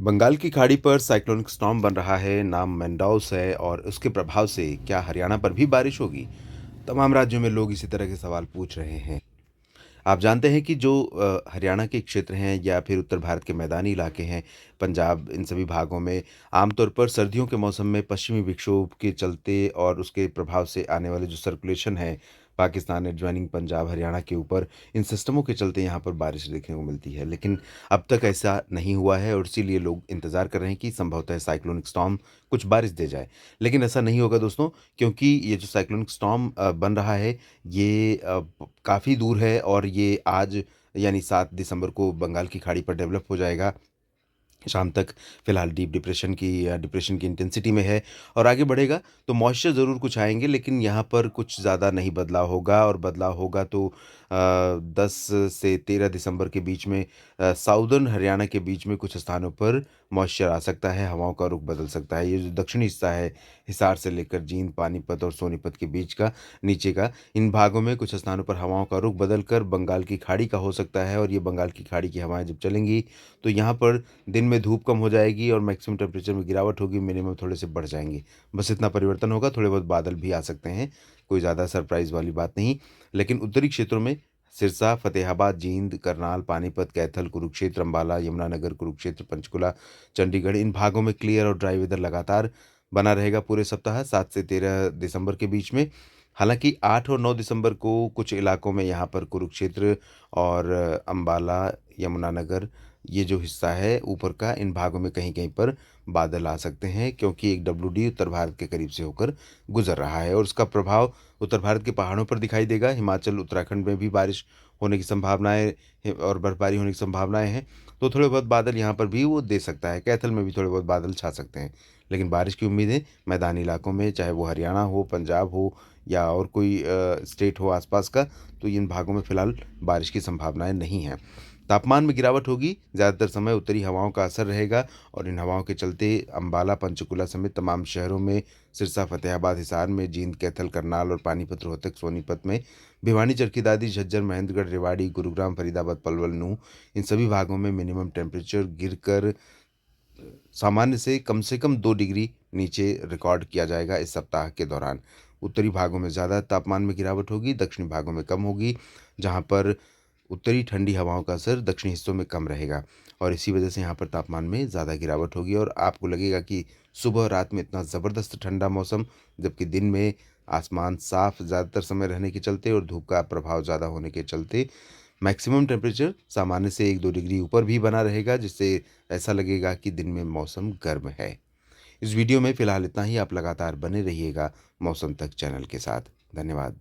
बंगाल की खाड़ी पर साइक्लोनिक स्टॉर्म बन रहा है, नाम मैंडाउस है और उसके प्रभाव से क्या हरियाणा पर भी बारिश होगी? तमाम राज्यों में लोग इसी तरह के सवाल पूछ रहे हैं। आप जानते हैं कि जो हरियाणा के क्षेत्र हैं या फिर उत्तर भारत के मैदानी इलाके हैं, पंजाब, इन सभी भागों में आमतौर पर सर्दियों के मौसम में पश्चिमी विक्षोभ के चलते और उसके प्रभाव से आने वाले जो सर्कुलेशन है, पाकिस्तान एडजॉइनिंग पंजाब, हरियाणा के ऊपर, इन सिस्टमों के चलते यहाँ पर बारिश देखने को मिलती है। लेकिन अब तक ऐसा नहीं हुआ है और इसीलिए लोग इंतज़ार कर रहे हैं कि संभवतः साइक्लोनिक स्टॉर्म कुछ बारिश दे जाए। लेकिन ऐसा नहीं होगा दोस्तों, क्योंकि ये जो साइक्लोनिक स्टॉर्म बन रहा है, ये काफ़ी दूर है और ये आज यानी 7 दिसंबर को बंगाल की खाड़ी पर डेवलप हो जाएगा। शाम तक फ़िलहाल डीप डिप्रेशन की या डिप्रेशन की इंटेंसिटी में है और आगे बढ़ेगा तो मॉइस्चर ज़रूर कुछ आएँगे, लेकिन यहाँ पर कुछ ज़्यादा नहीं बदलाव होगा और बदलाव होगा तो 10 से 13 दिसंबर के बीच में साउदर्न हरियाणा के बीच में कुछ स्थानों पर मॉइस्चर आ सकता है, हवाओं का रुख बदल सकता है। ये जो दक्षिणी हिस्सा है, हिसार से लेकर जींद, पानीपत और सोनीपत के बीच का, नीचे का, इन भागों में कुछ स्थानों पर हवाओं का रुख बदलकर बंगाल की खाड़ी का हो सकता है और ये बंगाल की खाड़ी की हवाएँ जब चलेंगी, तो यहाँ पर दिन में धूप कम हो जाएगी और मैक्सिमम टेम्परेचर में गिरावट होगी, मिनिमम थोड़े से बढ़ जाएँगे। बस इतना परिवर्तन होगा, थोड़े बहुत बादल भी आ सकते हैं, कोई ज़्यादा सरप्राइज़ वाली बात नहीं। लेकिन उत्तरी क्षेत्रों में सिरसा, फ़तेहाबाद, जींद, करनाल, पानीपत, कैथल, कुरुक्षेत्र, अम्बाला, यमुनानगर, कुरुक्षेत्र, पंचकुला, चंडीगढ़, इन भागों में क्लियर और ड्राई वेदर लगातार बना रहेगा पूरे सप्ताह 7 से 13 दिसंबर के बीच में। हालाँकि 8 और 9 दिसंबर को कुछ इलाकों में यहाँ पर कुरुक्षेत्र और अम्बाला, यमुनानगर, ये जो हिस्सा है ऊपर का, इन भागों में कहीं-कहीं पर बादल आ सकते हैं, क्योंकि एक डब्ल्यूडी उत्तर भारत के करीब से होकर गुज़र रहा है और उसका प्रभाव उत्तर भारत के पहाड़ों पर दिखाई देगा। हिमाचल, उत्तराखंड में भी बारिश होने की संभावनाएँ और बर्फबारी होने की संभावनाएँ हैं, तो थोड़े बहुत बादल यहाँ पर भी वो दे सकता है। कैथल में भी थोड़े बहुत बादल छा सकते हैं। लेकिन बारिश की उम्मीदें मैदानी इलाकों में, चाहे वो हरियाणा हो, पंजाब हो या और कोई स्टेट हो आस-पास का, तो इन भागों में फ़िलहाल बारिश की संभावनाएँ नहीं हैं। तापमान में गिरावट होगी, ज़्यादातर समय उत्तरी हवाओं का असर रहेगा और इन हवाओं के चलते अम्बाला, पंचकुला समेत तमाम शहरों में, सिरसा, फ़तेहाबाद, हिसार में, जींद, कैथल, करनाल और पानीपत, रोहतक, सोनीपत में, भिवानी, चरखी दादरी, झज्जर, महेंद्रगढ़, रेवाड़ी, गुरुग्राम, फरीदाबाद, पलवल, नूंह, इन सभी भागों में मिनिमम टेम्परेचर गिरकर सामान्य से कम 2 डिग्री नीचे रिकॉर्ड किया जाएगा इस सप्ताह के दौरान। उत्तरी भागों में ज़्यादा तापमान में गिरावट होगी, दक्षिणी भागों में कम होगी, जहाँ पर उत्तरी ठंडी हवाओं का असर दक्षिणी हिस्सों में कम रहेगा और इसी वजह से यहाँ पर तापमान में ज़्यादा गिरावट होगी और आपको लगेगा कि सुबह और रात में इतना ज़बरदस्त ठंडा मौसम, जबकि दिन में आसमान साफ ज़्यादातर समय रहने के चलते और धूप का प्रभाव ज़्यादा होने के चलते मैक्सिमम टेम्परेचर सामान्य से 1-2 डिग्री ऊपर भी बना रहेगा, जिससे ऐसा लगेगा कि दिन में मौसम गर्म है। इस वीडियो में फ़िलहाल इतना ही। आप लगातार बने रहिएगा मौसम तक चैनल के साथ। धन्यवाद।